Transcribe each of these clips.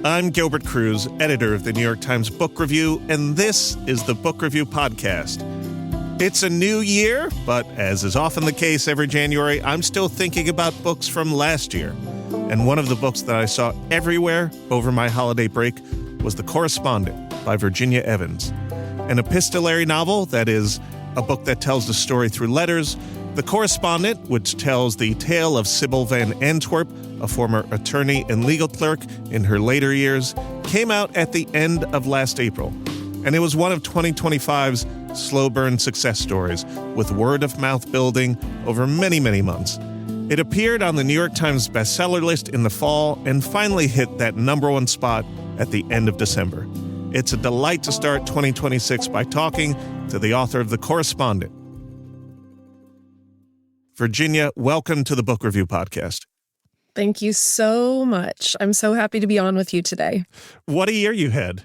I'm Gilbert Cruz, editor of the New York Times Book Review, and this is the Book Review Podcast. It's a new year, but as is often the case every January, I'm still thinking about books from last year. And one of the books that I saw everywhere over my holiday break was The Correspondent by Virginia Evans, an epistolary novel that is a book that tells the story through letters. The Correspondent, which tells the tale of Sybil Van Antwerp, a former attorney and legal clerk in her later years, came out at the end of last April. And it was one of 2025's slow burn success stories, with word-of-mouth building over many, many months. It appeared on the New York Times bestseller list in the fall and finally hit that #1 spot at the end of December. It's a delight to start 2026 by talking to the author of The Correspondent. Virginia, welcome to the Book Review Podcast. Thank you so much. I'm so happy to be on with you today. What a year you had.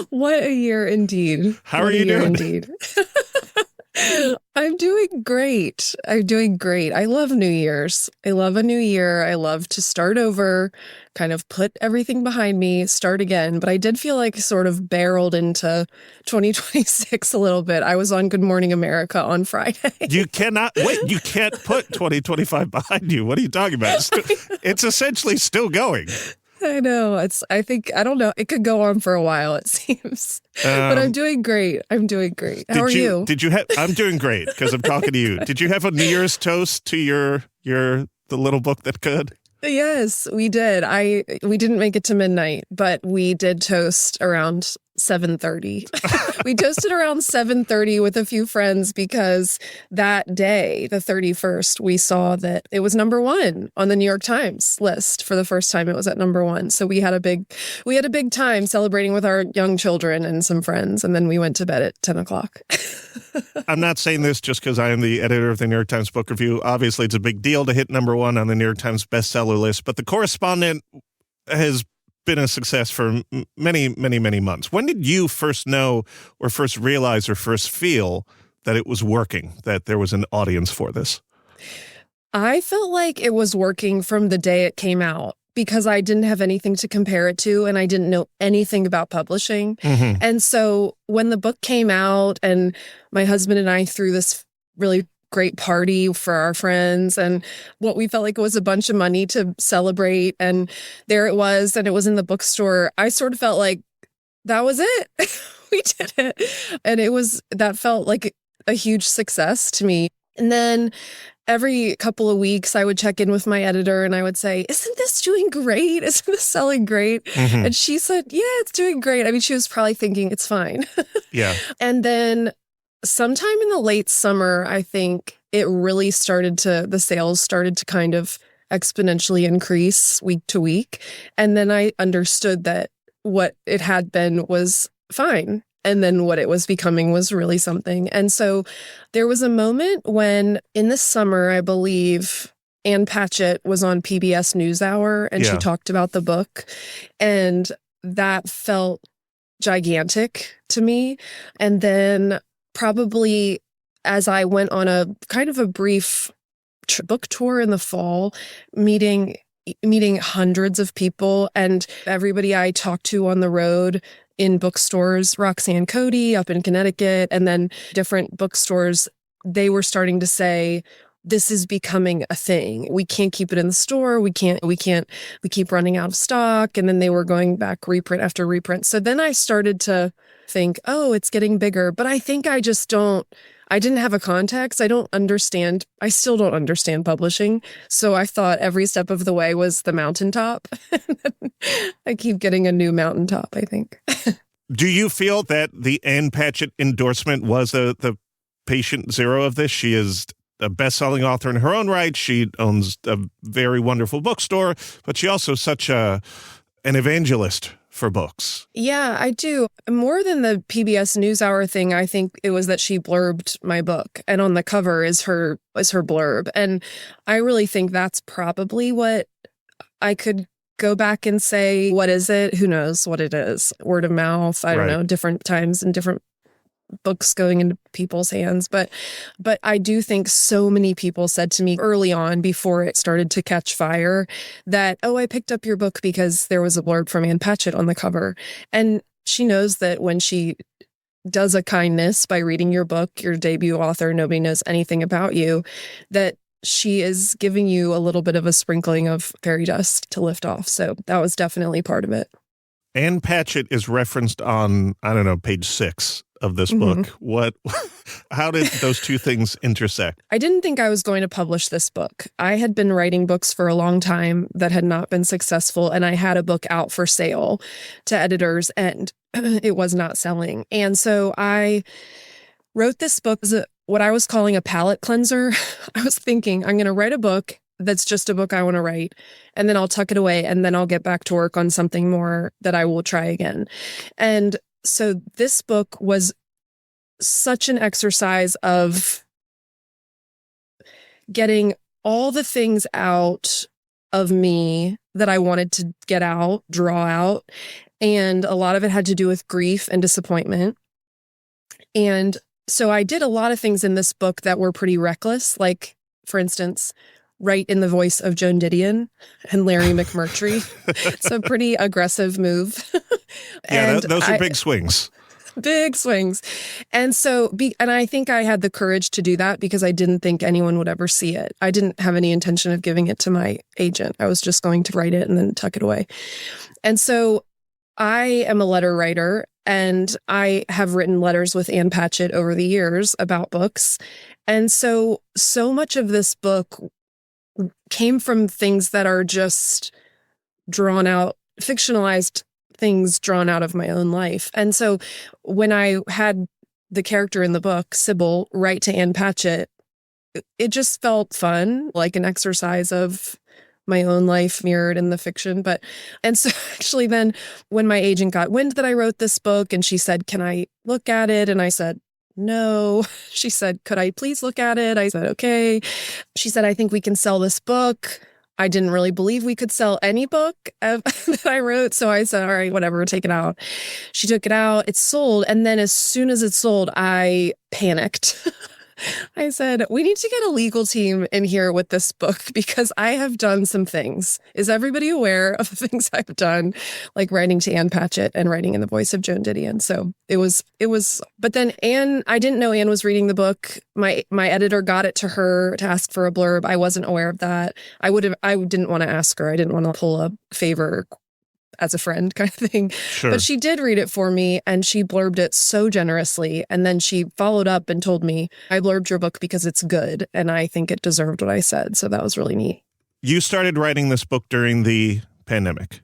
What a year indeed. How are you doing? Indeed. I'm doing great. I love New Year's. I love a new year. I love to start over, kind of put everything behind me, start again. But I did feel like sort of barreled into 2026 a little bit. I was on Good Morning America on Friday. You can't put 2025 behind you. What are you talking about? It's essentially still going. I know. I don't know. It could go on for a while, it seems. But I'm doing great. How are you? I'm doing great because I'm talking to you. Did you have a New Year's toast to the little book that could? Yes, we did. We didn't make it to midnight, but we did toast around 7:30. We toasted around 7:30 with a few friends because that day, the 31st, we saw that it was #1 on the New York Times list. For the first time, it was at #1. So we had a big time celebrating with our young children and some friends, and then we went to bed at 10 o'clock. I'm not saying this just because I am the editor of the New York Times Book Review. Obviously, it's a big deal to hit #1 on the New York Times bestseller list, but The Correspondent has been a success for many, many, many months. When did you first know or first realize or first feel that it was working, that there was an audience for this? I felt like it was working from the day it came out because I didn't have anything to compare it to and I didn't know anything about publishing. Mm-hmm. And so when the book came out and my husband and I threw this really great party for our friends and what we felt like was a bunch of money to celebrate. And there it was, and it was in the bookstore. I sort of felt like that was it. We did it. And that felt like a huge success to me. And then every couple of weeks, I would check in with my editor and I would say, isn't this doing great? Isn't this selling great? Mm-hmm. And she said, yeah, it's doing great. I mean, she was probably thinking it's fine. Yeah. And then sometime in the late summer, I think the sales started to kind of exponentially increase week to week. And then I understood that what it had been was fine. And then what it was becoming was really something. And so there was a moment when in the summer, I believe, Ann Patchett was on PBS NewsHour and she talked about the book. And that felt gigantic to me. And then probably as I went on a kind of a brief book tour in the fall, meeting hundreds of people and everybody I talked to on the road in bookstores, Roxanne Cody up in Connecticut, and then different bookstores, they were starting to say, this is becoming a thing. We can't keep it in the store. We keep running out of stock. And then they were going back reprint after reprint. So then I started to think, oh, it's getting bigger. But I think I didn't have a context. I still don't understand publishing. So I thought every step of the way was the mountaintop. I keep getting a new mountaintop, I think. Do you feel that the Ann Patchett endorsement was the patient zero of this? She is a best-selling author in her own right. She owns a very wonderful bookstore, but she also such an evangelist for books. Yeah, I do. More than the PBS NewsHour thing, I think it was that she blurbed my book, and on the cover is her blurb. And I really think that's probably what I could go back and say, what is it? Who knows what it is? Word of mouth. I don't know, different times and different books going into people's hands. But I do think so many people said to me early on, before it started to catch fire, that, oh, I picked up your book because there was a blurb from Ann Patchett on the cover. And she knows that when she does a kindness by reading your book, your debut author, nobody knows anything about you, that she is giving you a little bit of a sprinkling of fairy dust to lift off. So that was definitely part of it. Ann Patchett is referenced on, I don't know, page 6 of this book. How did those two things intersect? I didn't think I was going to publish this book. I had been writing books for a long time that had not been successful, and I had a book out for sale to editors, and it was not selling. And so I wrote this book as what I was calling a palate cleanser. I was thinking, I'm going to write a book that's just a book I want to write, and then I'll tuck it away, and then I'll get back to work on something more that I will try again. And so this book was such an exercise of getting all the things out of me that I wanted to get out, draw out. And a lot of it had to do with grief and disappointment. And so I did a lot of things in this book that were pretty reckless. Like, for instance, write in the voice of Joan Didion and Larry McMurtry. It's a pretty aggressive move. Yeah, those are big swings. Big swings. And so, and I think I had the courage to do that because I didn't think anyone would ever see it. I didn't have any intention of giving it to my agent. I was just going to write it and then tuck it away. And so I am a letter writer, and I have written letters with Ann Patchett over the years about books. And so much of this book came from things that are just drawn out, fictionalized things drawn out of my own life. And so when I had the character in the book, Sybil, write to Ann Patchett, it just felt fun, like an exercise of my own life mirrored in the fiction. And so actually then when my agent got wind that I wrote this book and she said, can I look at it? And I said, no. She said, could I please look at it? I said, okay. She said, I think we can sell this book. I didn't really believe we could sell any book that I wrote. So I said, all right, whatever, take it out. She took it out. It sold. And then as soon as it sold, I panicked. I said, we need to get a legal team in here with this book because I have done some things. Is everybody aware of the things I've done, like writing to Ann Patchett and writing in the voice of Joan Didion? So it was, but then Ann, I didn't know Ann was reading the book. My editor got it to her to ask for a blurb. I wasn't aware of that. I didn't want to ask her. I didn't want to pull a favor as a friend kind of thing. Sure. But she did read it for me and she blurbed it so generously. And then she followed up and told me, I blurbed your book because it's good. And I think it deserved what I said. So that was really neat. You started writing this book during the pandemic.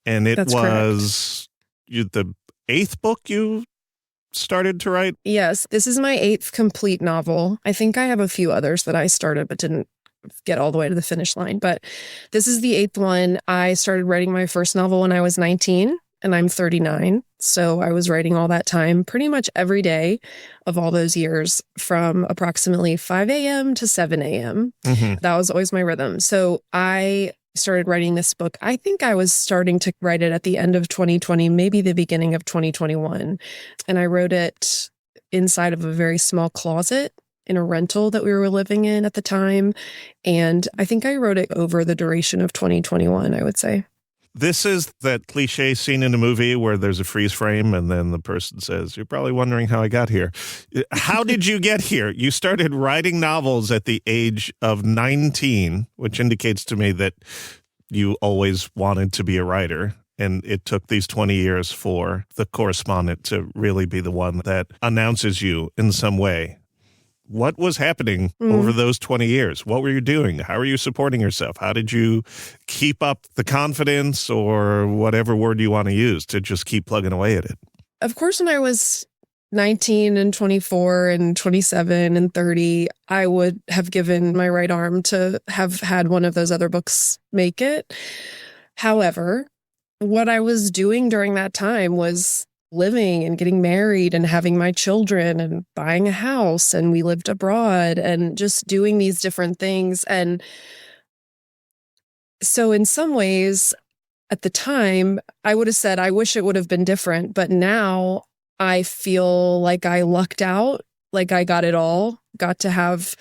And it was the 8th book you started to write? Yes. This is my 8th complete novel. I think I have a few others that I started but didn't get all the way to the finish line. But this is the 8th one. I started writing my first novel when I was 19 and I'm 39. So I was writing all that time pretty much every day of all those years from approximately 5 a.m. to 7 a.m. Mm-hmm. That was always my rhythm. So I started writing this book. I think I was starting to write it at the end of 2020, maybe the beginning of 2021. And I wrote it inside of a very small closet in a rental that we were living in at the time. And I think I wrote it over the duration of 2021, I would say. This is that cliche scene in a movie where there's a freeze frame and then the person says, you're probably wondering how I got here. How did you get here? You started writing novels at the age of 19, which indicates to me that you always wanted to be a writer. And it took these 20 years for the Correspondent to really be the one that announces you in some way. What was happening over those 20 years? What were you doing? How were you supporting yourself? How did you keep up the confidence or whatever word you want to use to just keep plugging away at it? Of course, when I was 19 and 24 and 27 and 30, I would have given my right arm to have had one of those other books make it. However, what I was doing during that time was living and getting married and having my children and buying a house, and we lived abroad and just doing these different things. And so in some ways at the time, I would have said, I wish it would have been different. But now I feel like I lucked out, like I got it all, got to have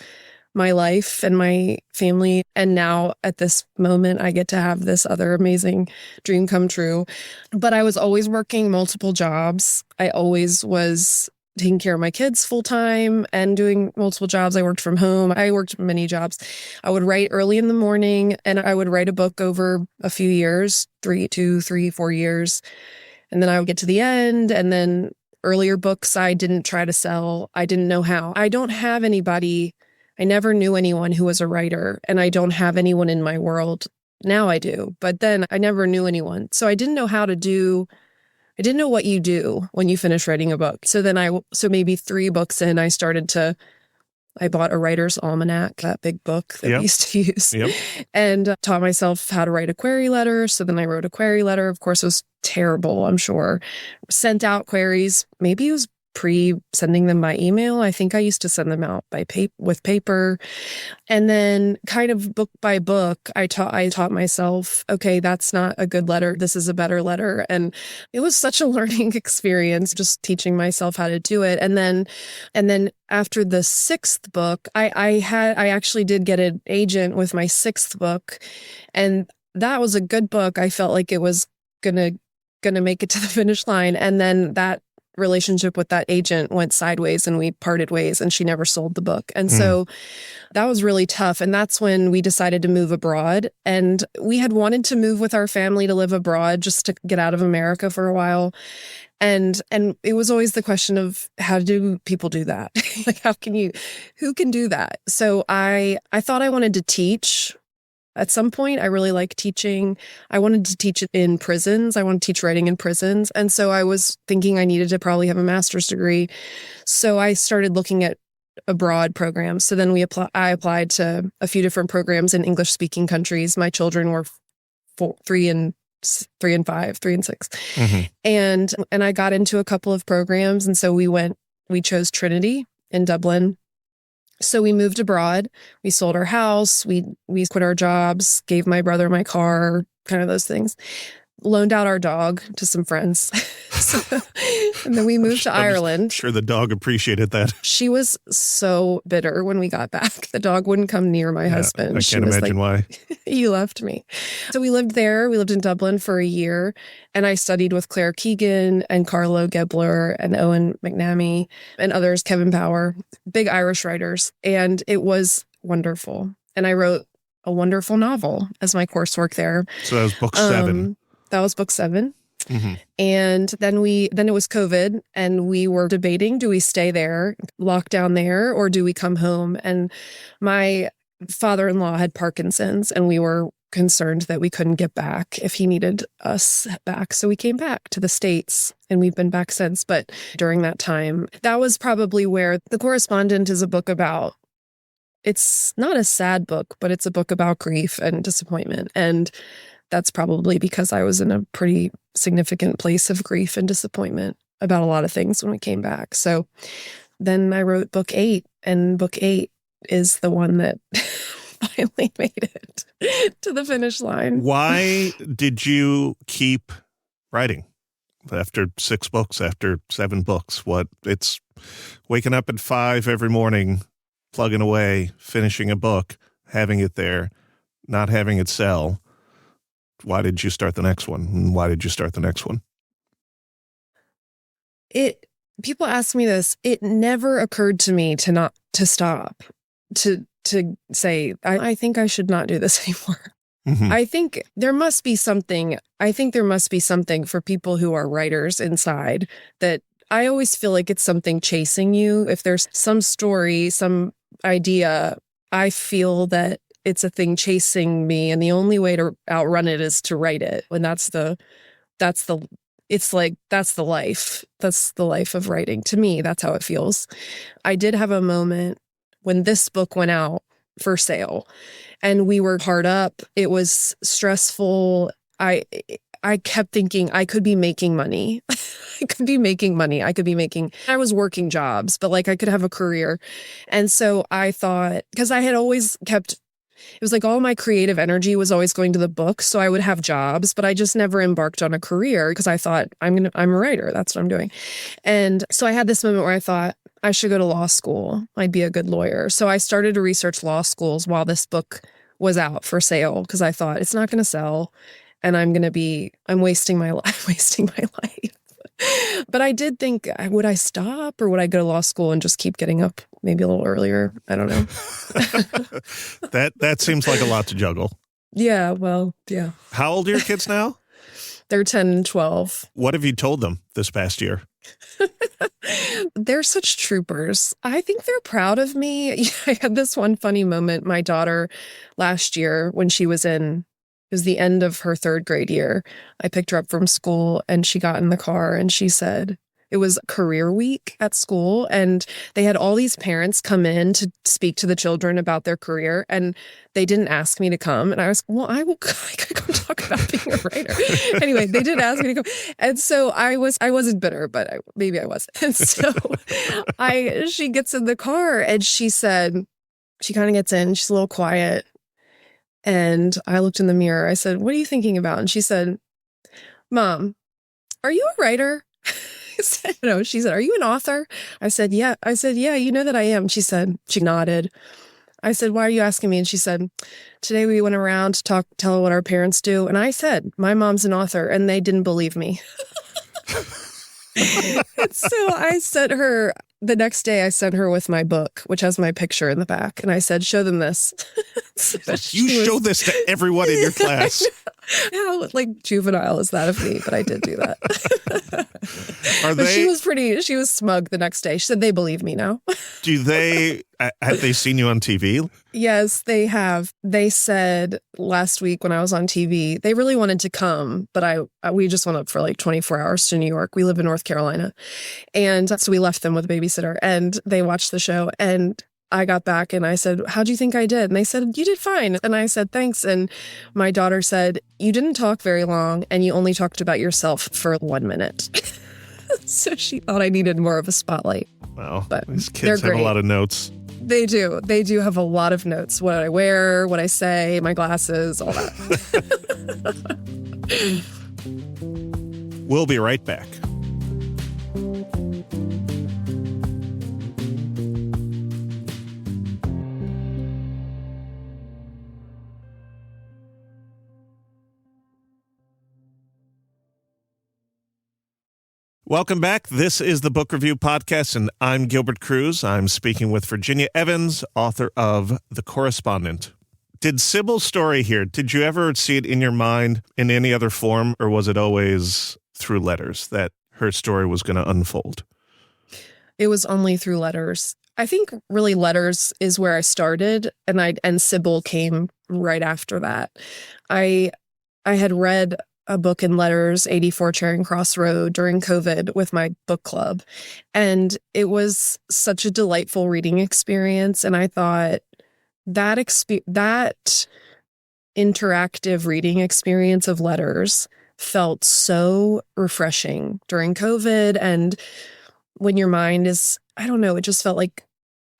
my life and my family. And now at this moment, I get to have this other amazing dream come true. But I was always working multiple jobs. I always was taking care of my kids full time and doing multiple jobs. I worked from home. I worked many jobs. I would write early in the morning and I would write a book over a few years, 4 years. And then I would get to the end. And then earlier books I didn't try to sell. I didn't know how. I don't have anybody. I never knew anyone who was a writer, and I don't have anyone in my world. Now I do, but then I never knew anyone. So I didn't know how to do, I didn't know what you do when you finish writing a book. So then so maybe 3 books in, I bought a writer's almanac, that big book that we used to use, and taught myself how to write a query letter. So then I wrote a query letter. Of course, it was terrible, I'm sure. Sent out queries. Maybe it was sending them by email. I think I used to send them out with paper. And then kind of book by book, I taught myself, okay, that's not a good letter. This is a better letter. And it was such a learning experience, just teaching myself how to do it. And then after the 6th book, I actually did get an agent with my 6th book. And that was a good book. I felt like it was gonna make it to the finish line. And then that relationship with that agent went sideways and we parted ways and she never sold the book. And so that was really tough. And that's when we decided to move abroad. And we had wanted to move with our family to live abroad just to get out of America for a while. And it was always the question of how do people do that? Like, who can do that? So I thought I wanted to teach. At some point, I really liked teaching. I wanted to teach it in prisons. I wanted to teach writing in prisons. And so I was thinking I needed to probably have a master's degree. So I started looking at abroad programs. So then I applied to a few different programs in English-speaking countries. My children were 3 and 5, 3 and 6. Mm-hmm. And I got into a couple of programs. And so we chose Trinity in Dublin. So we moved abroad, we sold our house, we quit our jobs, gave my brother my car, kind of those things, loaned out our dog to some friends. And then we moved to Ireland. I'm sure the dog appreciated that. She was so bitter when we got back. The dog wouldn't come near my husband. I can't imagine why. You left me. So we lived there. We lived in Dublin for a year. And I studied with Claire Keegan and Carlo Gebler and Owen McNamee and others, Kevin Power, big Irish writers. And it was wonderful. And I wrote a wonderful novel as my coursework there. So that was book 7. That was book 7. Mm-hmm. And then it was COVID and we were debating, do we stay there, lock down there, or do we come home? And my father-in-law had Parkinson's and we were concerned that we couldn't get back if he needed us back. So we came back to the States and we've been back since. But during that time, that was probably where The Correspondent is a book about, it's not a sad book, but it's a book about grief and disappointment. And that's probably because I was in a pretty significant place of grief and disappointment about a lot of things when we came back. So then I wrote book 8, and book 8 is the one that finally made it to the finish line. Why did you keep writing after 6 books, after 7 books? It's waking up at 5 every morning, plugging away, finishing a book, having it there, not having it sell. Why did you start the next one? And why did you start the next one? People ask me this. It never occurred to me to stop, to say, I think I should not do this anymore. Mm-hmm. I think there must be something for people who are writers inside that I always feel like it's something chasing you. If there's some story, some idea, I feel that it's a thing chasing me, and the only way to outrun it is to write it. And that's the life. That's the life of writing. To me, that's how it feels. I did have a moment when this book went out for sale and we were hard up. It was stressful. I kept thinking I could be making money. I was working jobs, but like I could have a career. And so I thought, because I had always kept it was like all my creative energy was always going to the book. So I would have jobs, but I just never embarked on a career because I thought I'm a writer. That's what I'm doing. And so I had this moment where I thought I should go to law school. I'd be a good lawyer. So I started to research law schools while this book was out for sale because I thought it's not going to sell and I'm wasting my life. But I did think, would I stop or would I go to law school and just keep getting up maybe a little earlier? I don't know. That seems like a lot to juggle. Yeah, well, yeah. How old are your kids now? They're 10 and 12. What have you told them this past year? They're such troopers. I think they're proud of me. I had this one funny moment. My daughter last year when she was it was the end of her 3rd grade year. I picked her up from school and she got in the car and she said, it was career week at school and they had all these parents come in to speak to the children about their career and they didn't ask me to come. And I was, well, I could come talk about being a writer. Anyway, they did ask me to come. And so I wasn't bitter, but maybe I was. And so she gets in the car and she said, she kind of gets in, she's a little quiet. And I looked in the mirror. I said, what are you thinking about? And she said, Mom, are you a writer? I said, no. She said, are you an author? I said, yeah. I said, yeah, you know that I am. She nodded. I said, why are you asking me? And she said, today we went around to tell what our parents do. And I said, my mom's an author. And they didn't believe me. And so I sent her, the next day I sent her with my book, which has my picture in the back. And I said, show them this. You show this to everyone in your class. How juvenile is that of me? But I did do that. She was smug the next day. She said, they believe me now. Have they seen you on TV? Yes, they have. They said last week when I was on TV, they really wanted to come, but we just went up for 24 hours to New York. We live in North Carolina. And so we left them with a babysitter and they watched the show. And I got back and I said, how'd you think I did? And they said, you did fine. And I said, thanks. And my daughter said, you didn't talk very long and you only talked about yourself for 1 minute. So she thought I needed more of a spotlight. Wow. But these kids have a lot of notes. They do. They do have a lot of notes. What I wear, what I say, my glasses, all that. We'll be right back. Welcome back. This is the Book Review Podcast, and I'm Gilbert Cruz. I'm speaking with Virginia Evans, author of The Correspondent. Did Sybil's story here, did you ever see it in your mind in any other form, or was it always through letters that her story was going to unfold? It was only through letters. I think really letters is where I started, and Sybil came right after that. I had read a book in letters, 84 Charing Cross Road, during COVID with my book club. And it was such a delightful reading experience. And I thought that interactive reading experience of letters felt so refreshing during COVID. And when your mind is, I don't know, it just felt like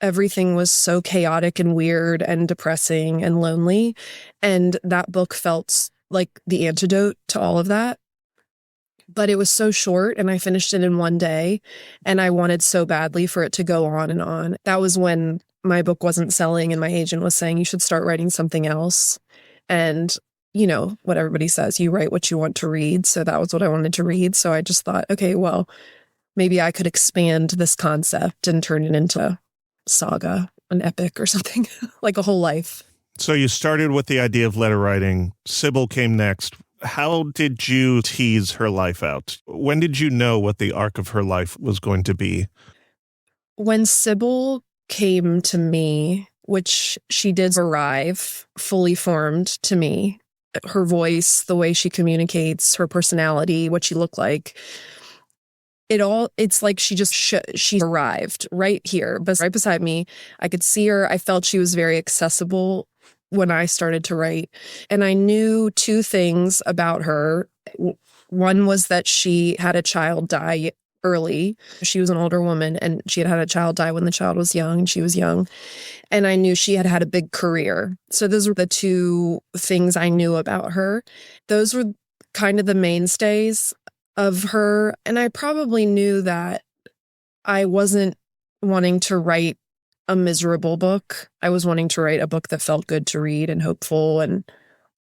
everything was so chaotic and weird and depressing and lonely. And that book felt like the antidote to all of that. But it was so short and I finished it in 1 day and I wanted so badly for it to go on and on. That was when my book wasn't selling and my agent was saying, you should start writing something else. And, you know, what everybody says, you write what you want to read. So that was what I wanted to read. So I just thought, okay, well, maybe I could expand this concept and turn it into a saga, an epic or something, like a whole life. So you started with the idea of letter writing. Sybil came next. How did you tease her life out? When did you know what the arc of her life was going to be? When Sybil came to me, which she did arrive fully formed to me, her voice, the way she communicates, her personality, what she looked like, it's like she arrived right here, but right beside me. I could see her. I felt she was very accessible when I started to write. And I knew 2 things about her. One was that she had a child die early. She was an older woman and she had had a child die when the child was young and she was young. And I knew she had had a big career. So those were the two things I knew about her. Those were kind of the mainstays of her. And I probably knew that I wasn't wanting to write a miserable book. I was wanting to write a book that felt good to read and hopeful and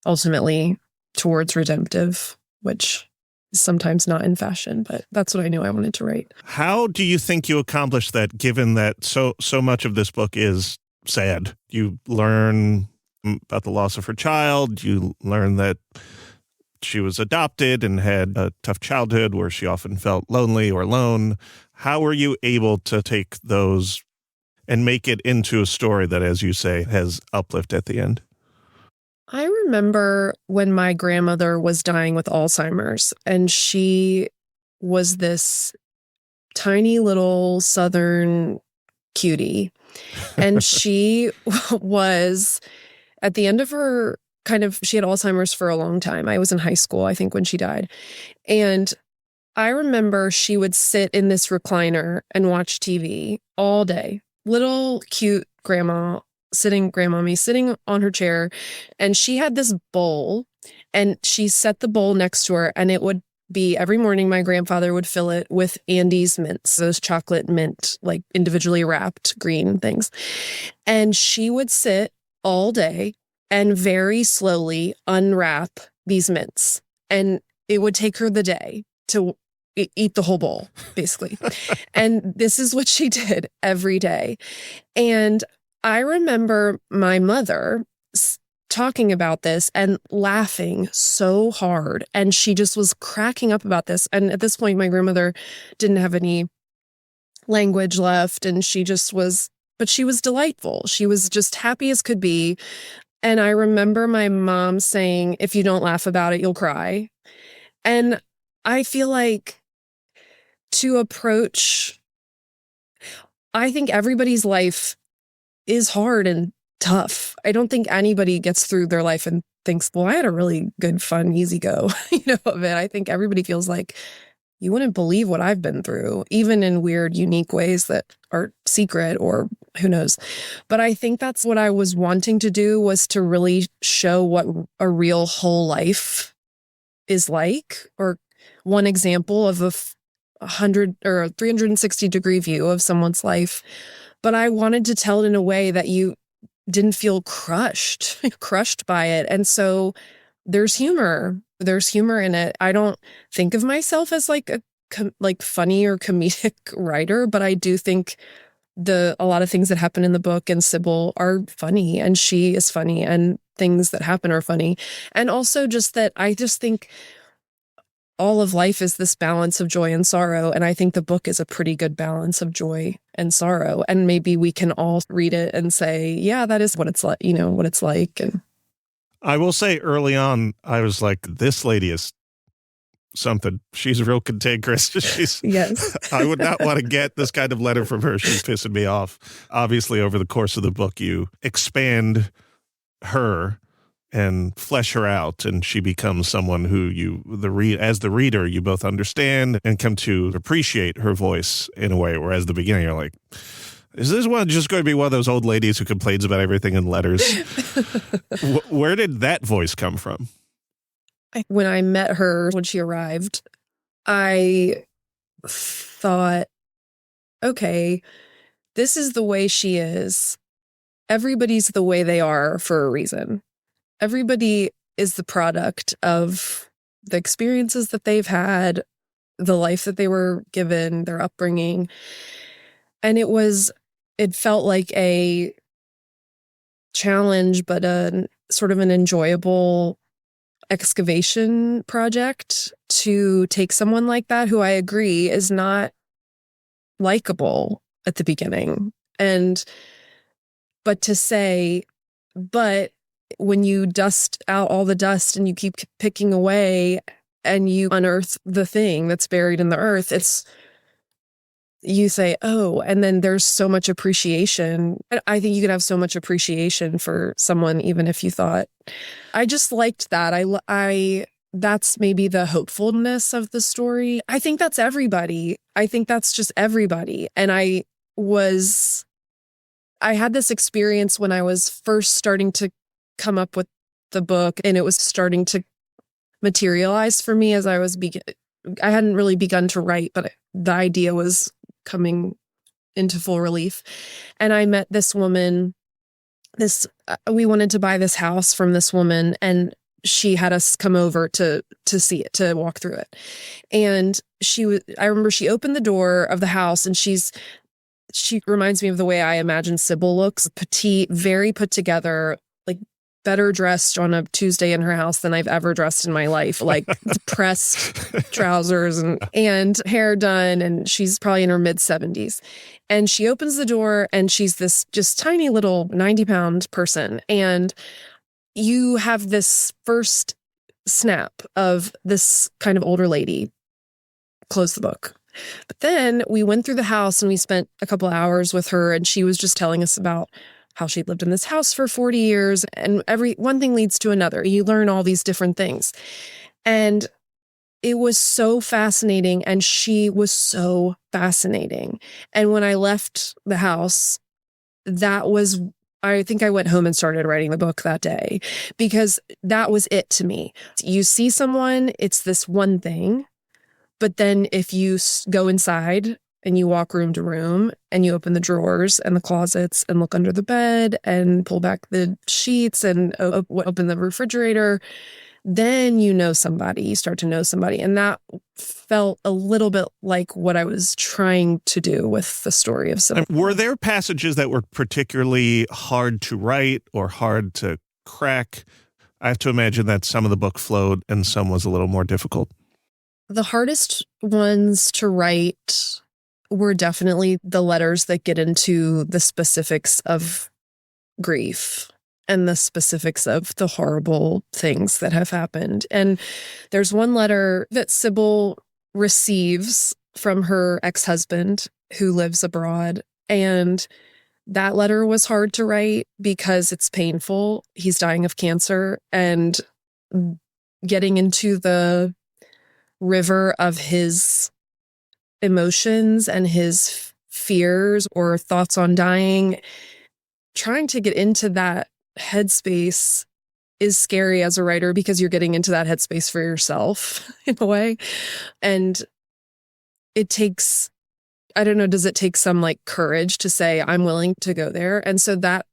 ultimately towards redemptive, which is sometimes not in fashion, but that's what I knew I wanted to write. How do you think you accomplished that, given that so much of this book is sad? You learn about the loss of her child. You learn that she was adopted and had a tough childhood where she often felt lonely or alone. How were you able to take those and make it into a story that, as you say, has uplift at the end? I remember when my grandmother was dying with Alzheimer's, and she was this tiny little Southern cutie. And she was at the end of her she had Alzheimer's for a long time. I was in high school, I think, when she died. And I remember she would sit in this recliner and watch TV all day. Little cute grandmommy sitting on her chair. And she had this bowl and she set the bowl next to her, and it would be every morning my grandfather would fill it with Andes mints, those chocolate mint, like individually wrapped green things. And she would sit all day and very slowly unwrap these mints. And it would take her the day to eat the whole bowl, basically. And this is what she did every day. And I remember my mother talking about this and laughing so hard. And she just was cracking up about this. And at this point, my grandmother didn't have any language left. And she just was, but she was delightful. She was just happy as could be. And I remember my mom saying, if you don't laugh about it, you'll cry. And I feel like I think everybody's life is hard and tough. I don't think anybody gets through their life and thinks, well, I had a really good, fun, easy go, of it. I think everybody feels like, you wouldn't believe what I've been through, even in weird, unique ways that are secret or who knows. But I think that's what I was wanting to do, was to really show what a real whole life is like, or one example of a 100 or a 360 degree view of someone's life. But I wanted to tell it in a way that you didn't feel crushed by it. And so there's humor. There's humor in it. I don't think of myself as like a funny or comedic writer, but I do think a lot of things that happen in the book and Sybil are funny, and she is funny, and things that happen are funny. And also just that I just think all of life is this balance of joy and sorrow. And I think the book is a pretty good balance of joy and sorrow. And maybe we can all read it and say, yeah, that is what it's like, what it's like. And I will say early on, I was like, this lady is something. She's real cantankerous. Yes. I would not want to get this kind of letter from her. She's pissing me off. Obviously, over the course of the book, you expand her and flesh her out, and she becomes someone who as the reader, you both understand and come to appreciate her voice in a way, whereas the beginning, you're like, is this one just going to be one of those old ladies who complains about everything in letters? Where did that voice come from? When I met her, when she arrived, I thought, okay, this is the way she is. Everybody's the way they are for a reason. Everybody is the product of the experiences that they've had, the life that they were given, their upbringing. And it felt like a challenge, but a sort of an enjoyable excavation project to take someone like that, who I agree is not likable at the beginning. But to say, but when you dust out all the dust and you keep picking away and you unearth the thing that's buried in the earth, you say, oh, and then there's so much appreciation. I think you could have so much appreciation for someone, even if you thought, I just liked that. That's maybe the hopefulness of the story. I think that's everybody. I think that's just everybody. And I had this experience when I was first starting to come up with the book, and it was starting to materialize for me as I hadn't really begun to write, but the idea was coming into full relief. And I met this woman, we wanted to buy this house from this woman, and she had us come over to see it, to walk through it. And I remember she opened the door of the house, and she reminds me of the way I imagine Sybil looks, petite, very put together, like better dressed on a Tuesday in her house than I've ever dressed in my life, like pressed trousers and hair done. And she's probably in her mid-70s. And she opens the door, and she's this just tiny little 90-pound person. And you have this first snap of this kind of older lady. Close the book. But then we went through the house, and we spent a couple hours with her, and she was just telling us about how she'd lived in this house for 40 years, and one thing leads to another. You learn all these different things. And it was so fascinating, and she was so fascinating. And when I left the house, I think I went home and started writing the book that day, because that was it to me. You see someone, it's this one thing. But then if you go inside and you walk room to room, and you open the drawers and the closets and look under the bed and pull back the sheets and open the refrigerator, then you know somebody, you start to know somebody. And that felt a little bit like what I was trying to do with the story of Sybil. Were there passages that were particularly hard to write or hard to crack? I have to imagine that some of the book flowed and some was a little more difficult. The hardest ones to write were definitely the letters that get into the specifics of grief and the specifics of the horrible things that have happened. And there's one letter that Sybil receives from her ex-husband who lives abroad. And that letter was hard to write because it's painful. He's dying of cancer, and getting into the river of his emotions and his fears or thoughts on dying, trying to get into that headspace is scary as a writer, because you're getting into that headspace for yourself in a way. And it takes, I don't know, does it take some like courage to say, I'm willing to go there? And so that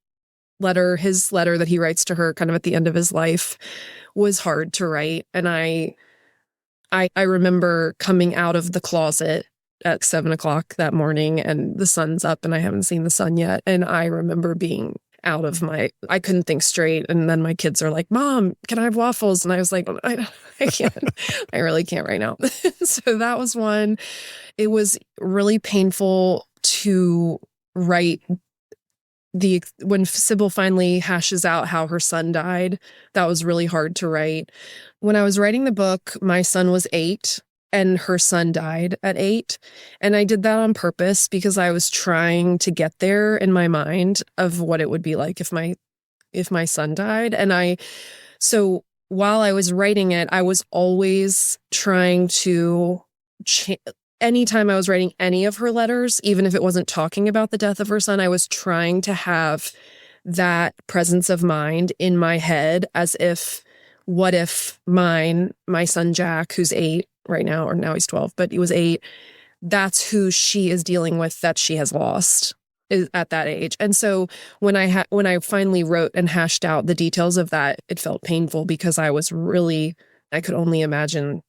letter, his letter that he writes to her kind of at the end of his life, was hard to write. And I remember coming out of the closet at 7:00 that morning, and the sun's up and I haven't seen the sun yet. And I remember being out of I couldn't think straight. And then my kids are like, Mom, can I have waffles? And I was like, I can't, I really can't right now. So that was one. It was really painful to write when Sybil finally hashes out how her son died. That was really hard to write. When I was writing the book, my son was 8 and her son died at 8. And I did that on purpose because I was trying to get there in my mind of what it would be like if my son died. And so while I was writing it, I was always trying to anytime I was writing any of her letters, even if it wasn't talking about the death of her son, I was trying to have that presence of mind in my head as if, what if my son Jack, who's 8 right now, or now he's 12, but he was 8, that's who she is dealing with, that she has lost at that age. And so when I finally wrote and hashed out the details of that, it felt painful because I could only imagine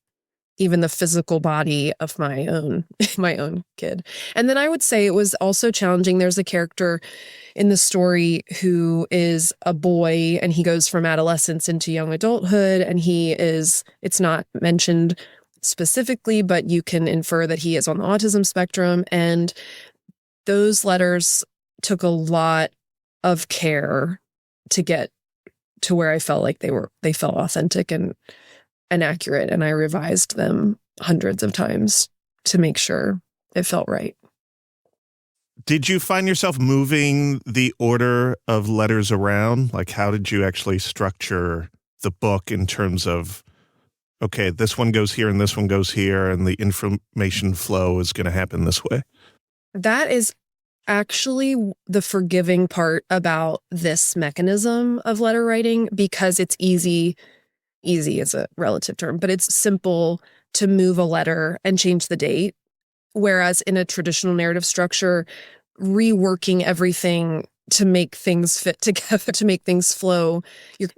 even the physical body of my own kid. And then I would say it was also challenging. There's a character in the story who is a boy, and he goes from adolescence into young adulthood, and it's not mentioned specifically, but you can infer that he is on the autism spectrum. And those letters took a lot of care to get to where I felt like they felt authentic and accurate, and I revised them hundreds of times to make sure it felt right. Did you find yourself moving the order of letters around? Like, how did you actually structure the book in terms of okay, this one goes here and this one goes here, and the information flow is going to happen this way? That is actually the forgiving part about this mechanism of letter writing, because it's easy is a relative term, but it's simple to move a letter and change the date. Whereas in a traditional narrative structure, reworking everything to make things fit together, to make things flow.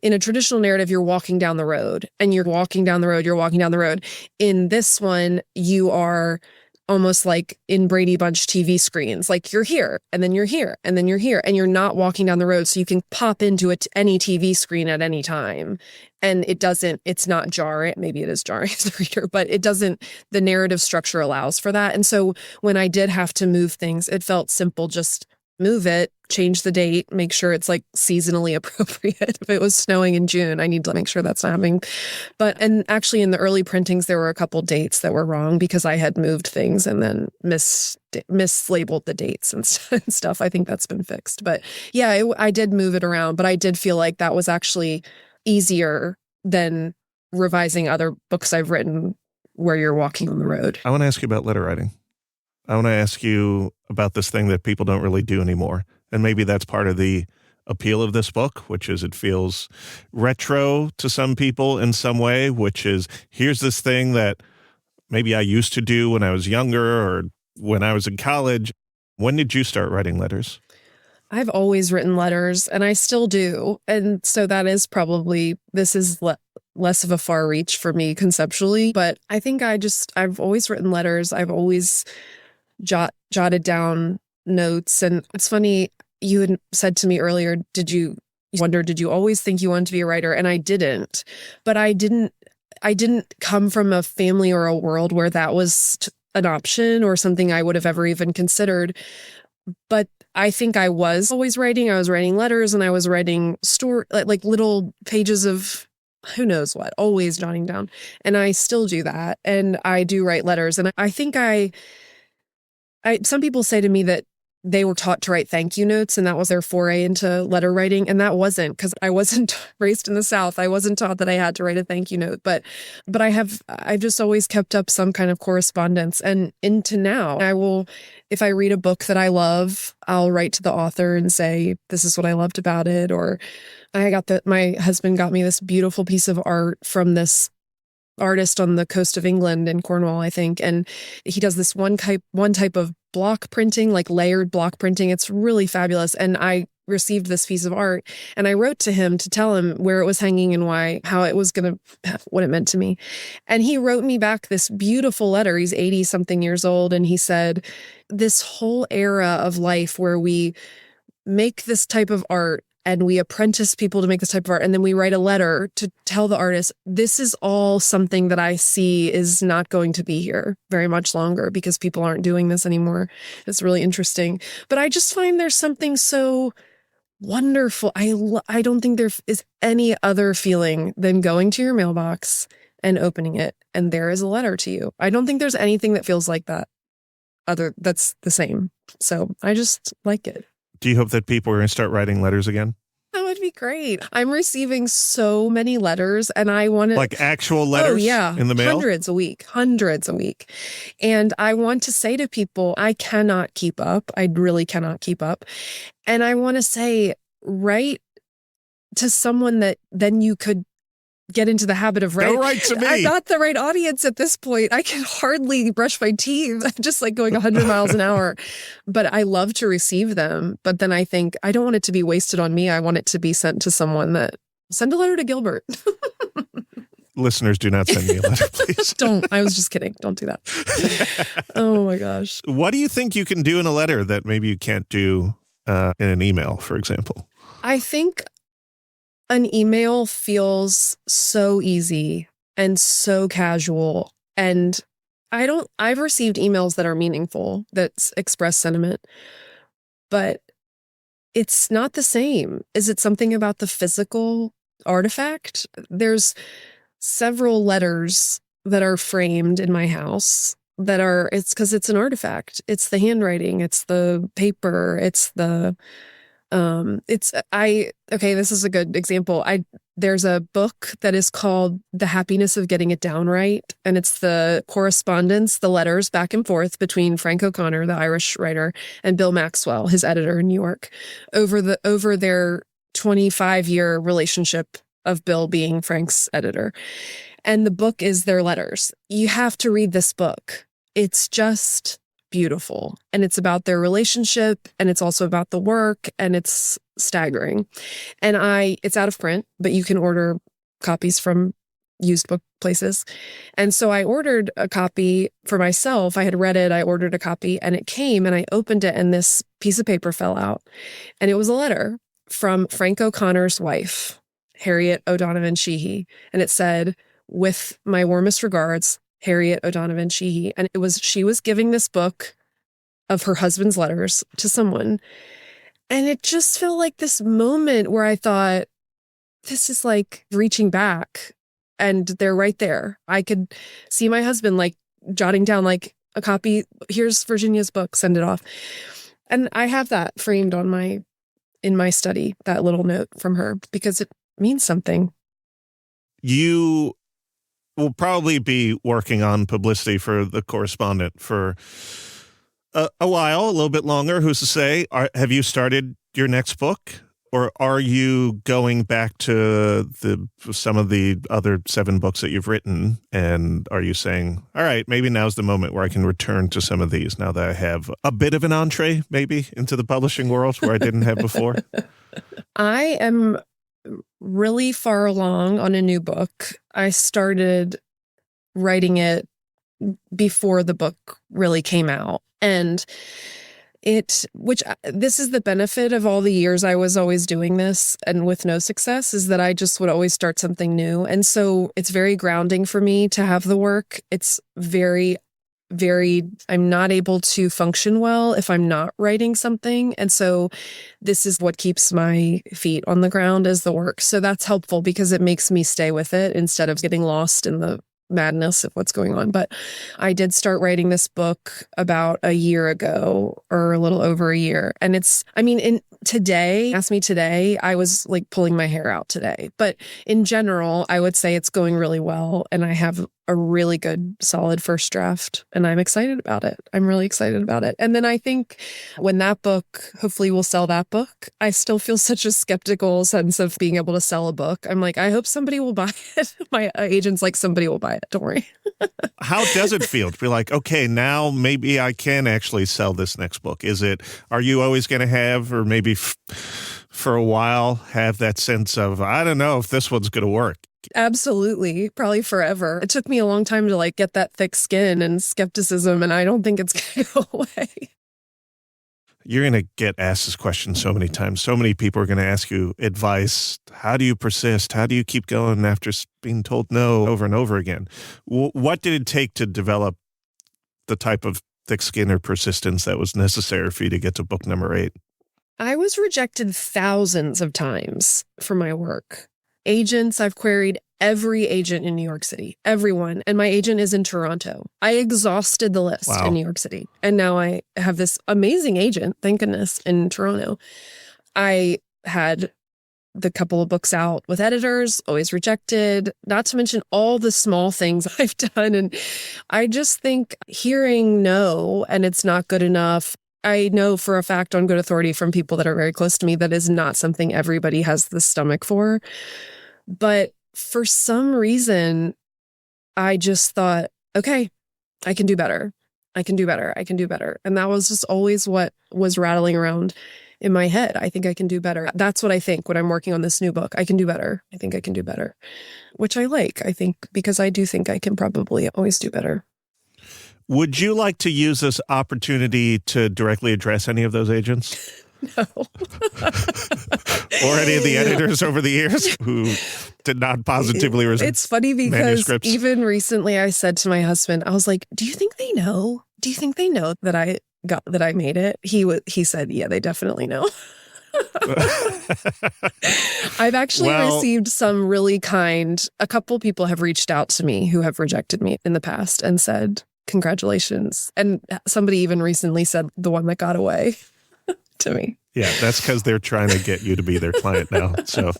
In a traditional narrative, you're walking down the road and you're walking down the road, you're walking down the road. In this one, you are almost like in Brady Bunch TV screens, like you're here and then you're here and then you're here, and you're not walking down the road, so you can pop into any TV screen at any time. And it's not jarring. Maybe it is jarring as a reader, but the narrative structure allows for that. And so when I did have to move things, it felt simple. Just move it, change the date, make sure it's like seasonally appropriate. If it was snowing in June, I need to make sure that's not happening. And actually in the early printings, there were a couple dates that were wrong because I had moved things and then mislabeled the dates and stuff. I think that's been fixed. But yeah, I did move it around, but I did feel like that was actually easier than revising other books I've written where you're walking on the road. I want to ask you about letter writing. I want to ask you about this thing that people don't really do anymore. And maybe that's part of the appeal of this book, which is it feels retro to some people in some way, which is, here's this thing that maybe I used to do when I was younger or when I was in college. When did you start writing letters? I've always written letters, and I still do. And so that is probably, this is less of a far reach for me conceptually. But I think I've always written letters. I've always jotted down notes. And it's funny, you had said to me earlier, did you always think you wanted to be a writer? And I didn't. But I didn't come from a family or a world where that was an option or something I would have ever even considered. But I think I was always writing. I was writing letters, and I was writing like little pages of who knows what, always jotting down. And I still do that. And I do write letters. And I think some people say to me that they were taught to write thank you notes, and that was their foray into letter writing. And that wasn't, because I wasn't raised in the South. I wasn't taught that I had to write a thank you note. But I've just always kept up some kind of correspondence. And into now, if I read a book that I love, I'll write to the author and say, this is what I loved about it. Or my husband got me this beautiful piece of art from this artist on the coast of England in Cornwall, I think. And he does this one type of block printing, like layered block printing. It's really fabulous. And I received this piece of art, and I wrote to him to tell him where it was hanging and what it meant to me. And he wrote me back this beautiful letter. He's 80 something years old. And he said, this whole era of life where we make this type of art and we apprentice people to make this type of art, and then we write a letter to tell the artist, this is all something that I see is not going to be here very much longer because people aren't doing this anymore. It's really interesting. But I just find there's something so wonderful. I don't think there is any other feeling than going to your mailbox and opening it, and there is a letter to you. I don't think there's anything that feels like that that's the same. So I just like it. Do you hope that people are going to start writing letters again? That would be great. I'm receiving so many letters, and I want to... Like actual letters? Oh, yeah. In the mail? Hundreds a week. And I want to say to people, I cannot keep up. I really cannot keep up. And I want to say, write to someone that then you could get into the habit of writing. Don't write to me. I'm not the right audience at this point. I can hardly brush my teeth. I'm just like going 100 miles an hour. But I love to receive them. But then I think I don't want it to be wasted on me. I want it to be sent to someone send a letter to Gilbert. Listeners, do not send me a letter, please. Don't. I was just kidding. Don't do that. Oh my gosh. What do you think you can do in a letter that maybe you can't do in an email, for example? I think an email feels so easy and so casual. And I've received emails that are meaningful, that express sentiment, but it's not the same. Is it something about the physical artifact? There's several letters that are framed in my house it's because it's an artifact. It's the handwriting. It's the paper. It's the, okay, this is a good example. there's a book that is called The Happiness of Getting It Down Right. And it's the correspondence, the letters back and forth between Frank O'Connor, the Irish writer, and Bill Maxwell, his editor in New York, over their 25-year relationship of Bill being Frank's editor. And the book is their letters. You have to read this book. It's just beautiful. And it's about their relationship, and it's also about the work, and it's staggering. And it's out of print, but you can order copies from used book places. And so I ordered a copy for myself. I had read it. I ordered a copy, and it came, and I opened it, and this piece of paper fell out. And it was a letter from Frank O'Connor's wife, Harriet O'Donovan Sheehy. And it said, "With my warmest regards, Harriet O'Donovan Sheehy." And she was giving this book of her husband's letters to someone. And it just felt like this moment where I thought, this is like reaching back, and they're right there. I could see my husband like jotting down like a copy. Here's Virginia's book, send it off. And I have that framed in my study, that little note from her, because it means something. You will probably be working on publicity for the Correspondent for a while, a little bit longer. Who's to say? Have you started your next book, or are you going back to some of the other 7 books that you've written? And are you saying, all right, maybe now's the moment where I can return to some of these now that I have a bit of an entree maybe into the publishing world where I didn't have before? I am really far along on a new book. I started writing it before the book really came out. And this is the benefit of all the years I was always doing this and with no success, is that I just would always start something new. And so it's very grounding for me to have the work. It's I'm not able to function well if I'm not writing something. And so this is what keeps my feet on the ground, is the work. So that's helpful because it makes me stay with it instead of getting lost in the madness of what's going on. But I did start writing this book about a year ago, or a little over a year. And ask me today, I was like pulling my hair out today. But in general, I would say it's going really well. And I have a really good, solid first draft. And I'm excited about it. I'm really excited about it. And then I think when that book, hopefully we'll sell that book, I still feel such a skeptical sense of being able to sell a book. I'm like, I hope somebody will buy it. My agent's like, somebody will buy it. Don't worry. How does it feel to be like, okay, now maybe I can actually sell this next book? Are you always going to have, or maybe for a while, have that sense of, I don't know if this one's going to work? Absolutely. Probably forever. It took me a long time to like get that thick skin and skepticism, and I don't think it's going to go away. You're going to get asked this question so many times. So many people are going to ask you advice. How do you persist? How do you keep going after being told no over and over again? What did it take to develop the type of thick skin or persistence that was necessary for you to get to book number 8? I was rejected thousands of times for my work. Agents, I've queried every agent in New York City, everyone. And my agent is in Toronto. I exhausted the list in New York City. And now I have this amazing agent, thank goodness, in Toronto. I had the couple of books out with editors, always rejected, not to mention all the small things I've done. And I just think hearing no, and it's not good enough. I know for a fact on good authority from people that are very close to me that is not something everybody has the stomach for. But for some reason, I just thought, okay, I can do better. I can do better. I can do better. And that was just always what was rattling around in my head. I think I can do better. That's what I think when I'm working on this new book. I can do better. I think I can do better, which I like, I think, because I do think I can probably always do better. Would you like to use this opportunity to directly address any of those agents? No. Or any of the editors over the years who did not positively respond? It's funny because even recently I said to my husband, I was like, do you think they know? Do you think they know that I made it? He said, yeah, they definitely know. I've actually received some really a couple people have reached out to me who have rejected me in the past and said, congratulations. And somebody even recently said the one that got away to me. Yeah, that's because they're trying to get you to be their client now. So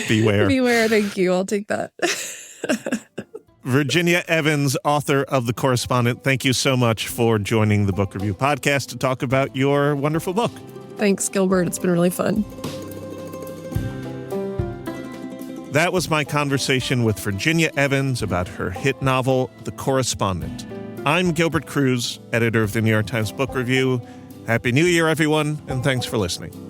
Beware. Beware. Thank you. I'll take that. Virginia Evans, author of The Correspondent, thank you so much for joining the Book Review Podcast to talk about your wonderful book. Thanks, Gilbert. It's been really fun. That was my conversation with Virginia Evans about her hit novel, The Correspondent. I'm Gilbert Cruz, editor of the New York Times Book Review. Happy New Year, everyone, and thanks for listening.